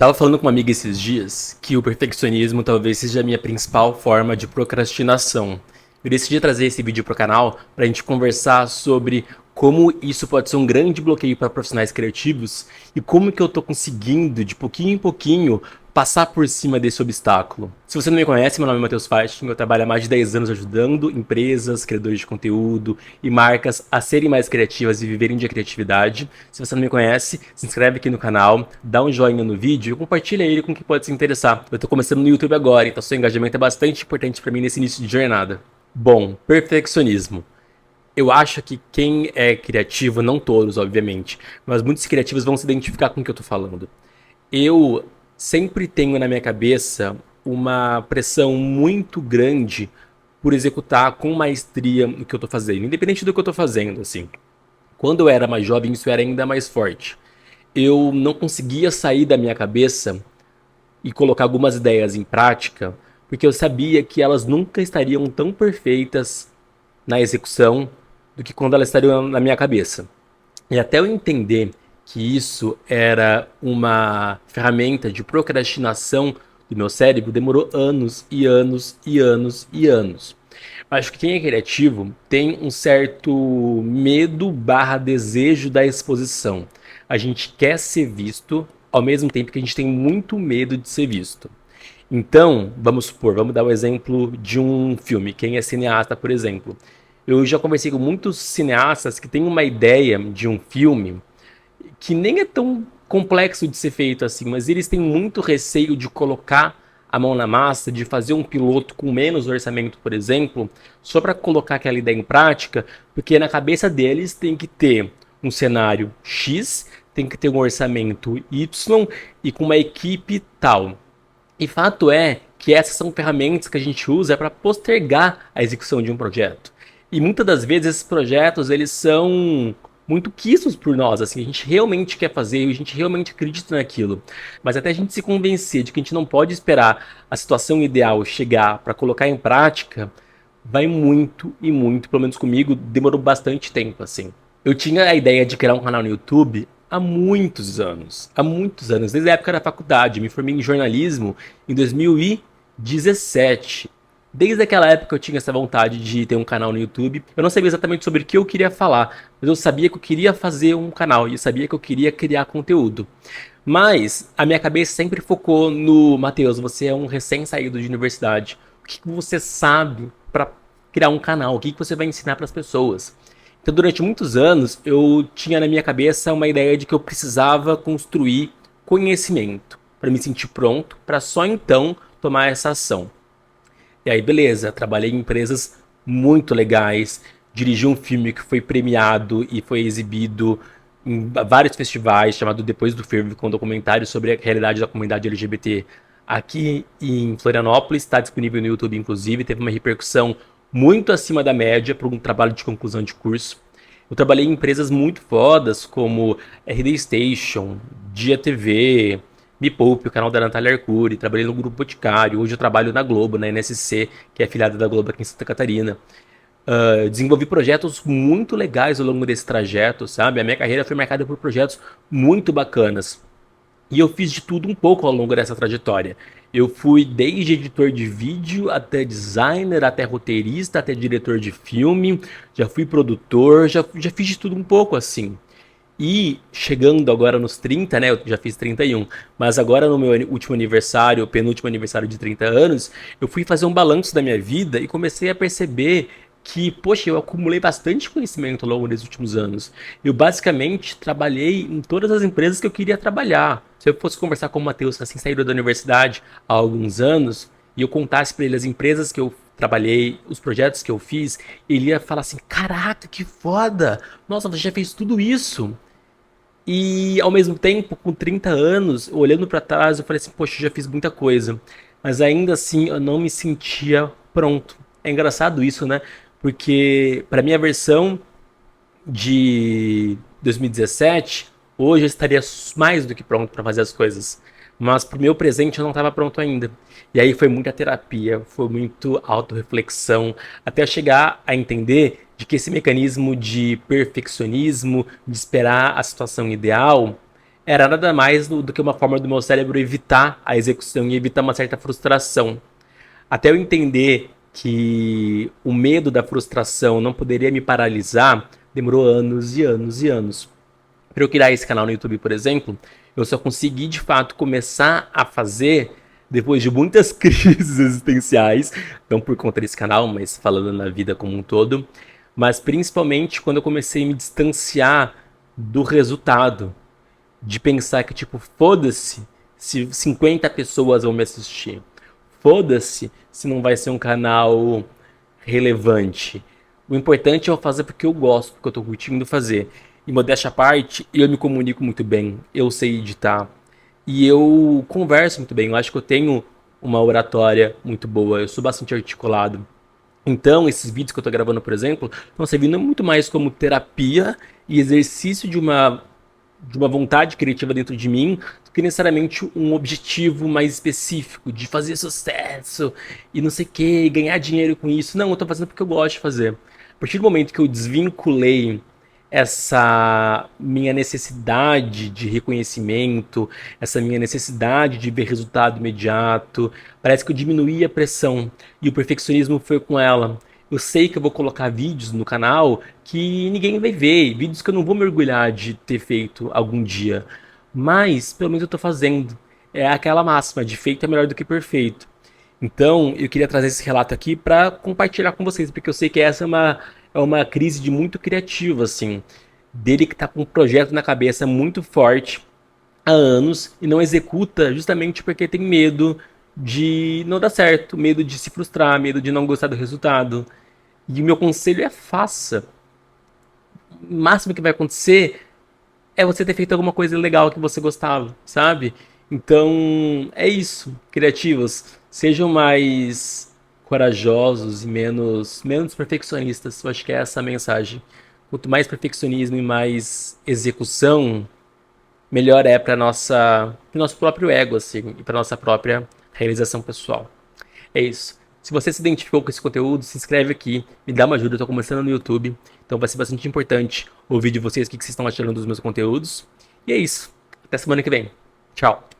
Tava falando com uma amiga esses dias que o perfeccionismo talvez seja a minha principal forma de procrastinação. Eu decidi trazer esse vídeo pro canal pra gente conversar sobre como isso pode ser um grande bloqueio para profissionais criativos e como que eu tô conseguindo, de pouquinho em pouquinho, passar por cima desse obstáculo. Se você não me conhece, meu nome é Matheus Fasting, eu trabalho há mais de 10 anos ajudando empresas, criadores de conteúdo e marcas a serem mais criativas e viverem de criatividade. Se você não me conhece, se inscreve aqui no canal, dá um joinha no vídeo e compartilha ele com quem pode se interessar. Eu tô começando no YouTube agora, então seu engajamento é bastante importante para mim nesse início de jornada. Bom, perfeccionismo. Eu acho que quem é criativo, não todos, obviamente, mas muitos criativos vão se identificar com o que eu tô falando. Eu sempre tenho na minha cabeça uma pressão muito grande por executar com maestria o que eu tô fazendo, independente do que eu tô fazendo, assim. Quando eu era mais jovem, isso era ainda mais forte. Eu não conseguia sair da minha cabeça e colocar algumas ideias em prática, porque eu sabia que elas nunca estariam tão perfeitas na execução do que quando elas estariam na minha cabeça. E até eu entender que isso era uma ferramenta de procrastinação do meu cérebro, demorou anos e anos e anos e anos. Acho que quem é criativo tem um certo medo barra desejo da exposição. A gente quer ser visto, ao mesmo tempo que a gente tem muito medo de ser visto. Então, vamos supor, vamos dar o exemplo de um filme. Quem é cineasta, por exemplo. Eu já conversei com muitos cineastas que têm uma ideia de um filme que nem é tão complexo de ser feito assim, mas eles têm muito receio de colocar a mão na massa, de fazer um piloto com menos orçamento, por exemplo, só para colocar aquela ideia em prática, porque na cabeça deles tem que ter um cenário X, tem que ter um orçamento Y e com uma equipe tal. E fato é que essas são ferramentas que a gente usa para postergar a execução de um projeto. E muitas das vezes esses projetos eles são muito quistos por nós, assim, a gente realmente quer fazer, a gente realmente acredita naquilo. Mas até a gente se convencer de que a gente não pode esperar a situação ideal chegar para colocar em prática, vai muito e muito, pelo menos comigo, demorou bastante tempo, assim. Eu tinha a ideia de criar um canal no YouTube há muitos anos, desde a época da faculdade. Me formei em jornalismo em 2017. Desde aquela época eu tinha essa vontade de ter um canal no YouTube. Eu não sabia exatamente sobre o que eu queria falar, mas eu sabia que eu queria fazer um canal e eu sabia que eu queria criar conteúdo. Mas a minha cabeça sempre focou no Matheus, você é um recém-saído de universidade. O que você sabe para criar um canal? O que você vai ensinar para as pessoas? Então, durante muitos anos, eu tinha na minha cabeça uma ideia de que eu precisava construir conhecimento para me sentir pronto, para só então tomar essa ação. E aí, beleza, trabalhei em empresas muito legais, dirigi um filme que foi premiado e foi exibido em vários festivais, chamado Depois do Fervo, com um documentário sobre a realidade da comunidade LGBT aqui em Florianópolis, está disponível no YouTube, inclusive, teve uma repercussão muito acima da média para um trabalho de conclusão de curso. Eu trabalhei em empresas muito fodas, como RD Station, Dia TV, Me Poupe, o canal da Natália Arcuri, trabalhei no Grupo Boticário, hoje eu trabalho na Globo, na NSC, que é afiliada da Globo aqui em Santa Catarina. Desenvolvi projetos muito legais ao longo desse trajeto, sabe? A minha carreira foi marcada por projetos muito bacanas. E eu fiz de tudo um pouco ao longo dessa trajetória. Eu fui desde editor de vídeo, até designer, até roteirista, até diretor de filme, já fui produtor, já fiz de tudo um pouco assim. E chegando agora nos 30, né? Eu já fiz 31, mas agora no meu último aniversário, penúltimo aniversário de 30 anos, eu fui fazer um balanço da minha vida e comecei a perceber que, poxa, eu acumulei bastante conhecimento ao longo desses últimos anos. Eu basicamente trabalhei em todas as empresas que eu queria trabalhar. Se eu fosse conversar com o Matheus, assim, saído da universidade há alguns anos, e eu contasse para ele as empresas que eu trabalhei, os projetos que eu fiz, ele ia falar assim: caraca, que foda! Nossa, você já fez tudo isso. E ao mesmo tempo, com 30 anos, olhando para trás, eu falei assim, poxa, eu já fiz muita coisa. Mas ainda assim, eu não me sentia pronto. É engraçado isso, né? Porque para minha versão de 2017, hoje eu estaria mais do que pronto para fazer as coisas. Mas pro meu presente eu não estava pronto ainda. E aí foi muita terapia, foi muito autorreflexão, até chegar a entender de que esse mecanismo de perfeccionismo, de esperar a situação ideal, era nada mais do que uma forma do meu cérebro evitar a execução e evitar uma certa frustração. Até eu entender que o medo da frustração não poderia me paralisar, demorou anos e anos e anos. Para eu criar esse canal no YouTube, por exemplo, eu só consegui de fato começar a fazer depois de muitas crises existenciais, não por conta desse canal, mas falando na vida como um todo, mas principalmente quando eu comecei a me distanciar do resultado, de pensar que tipo, foda-se se 50 pessoas vão me assistir. Foda-se se não vai ser um canal relevante. O importante é eu fazer porque eu gosto, porque eu tô curtindo fazer. E modéstia à parte, eu me comunico muito bem, eu sei editar. E eu converso muito bem, eu acho que eu tenho uma oratória muito boa, eu sou bastante articulado. Então, esses vídeos que eu tô gravando, por exemplo, estão servindo muito mais como terapia e exercício de uma vontade criativa dentro de mim do que necessariamente um objetivo mais específico de fazer sucesso e não sei o que, ganhar dinheiro com isso. Não, eu tô fazendo porque eu gosto de fazer. A partir do momento que eu desvinculei essa minha necessidade de reconhecimento, essa minha necessidade de ver resultado imediato, parece que eu diminuí a pressão e o perfeccionismo foi com ela. Eu sei que eu vou colocar vídeos no canal que ninguém vai ver, vídeos que eu não vou me orgulhar de ter feito algum dia, mas pelo menos eu tô fazendo. É aquela máxima de feito é melhor do que perfeito. Então, eu queria trazer esse relato aqui para compartilhar com vocês, porque eu sei que essa é uma crise de muito criativo, assim, dele que tá com um projeto na cabeça muito forte há anos e não executa justamente porque tem medo de não dar certo, medo de se frustrar, medo de não gostar do resultado. E o meu conselho é faça. O máximo que vai acontecer é você ter feito alguma coisa legal que você gostava, sabe? Então, é isso, criativos. Sejam mais corajosos e menos perfeccionistas. Eu acho que é essa a mensagem. Quanto mais perfeccionismo e mais execução, melhor é para nosso próprio ego, assim, e para nossa própria realização pessoal. É isso. Se você se identificou com esse conteúdo, se inscreve aqui, me dá uma ajuda, eu tô começando no YouTube, então vai ser bastante importante ouvir de vocês o que vocês estão achando dos meus conteúdos. E é isso. Até semana que vem. Tchau.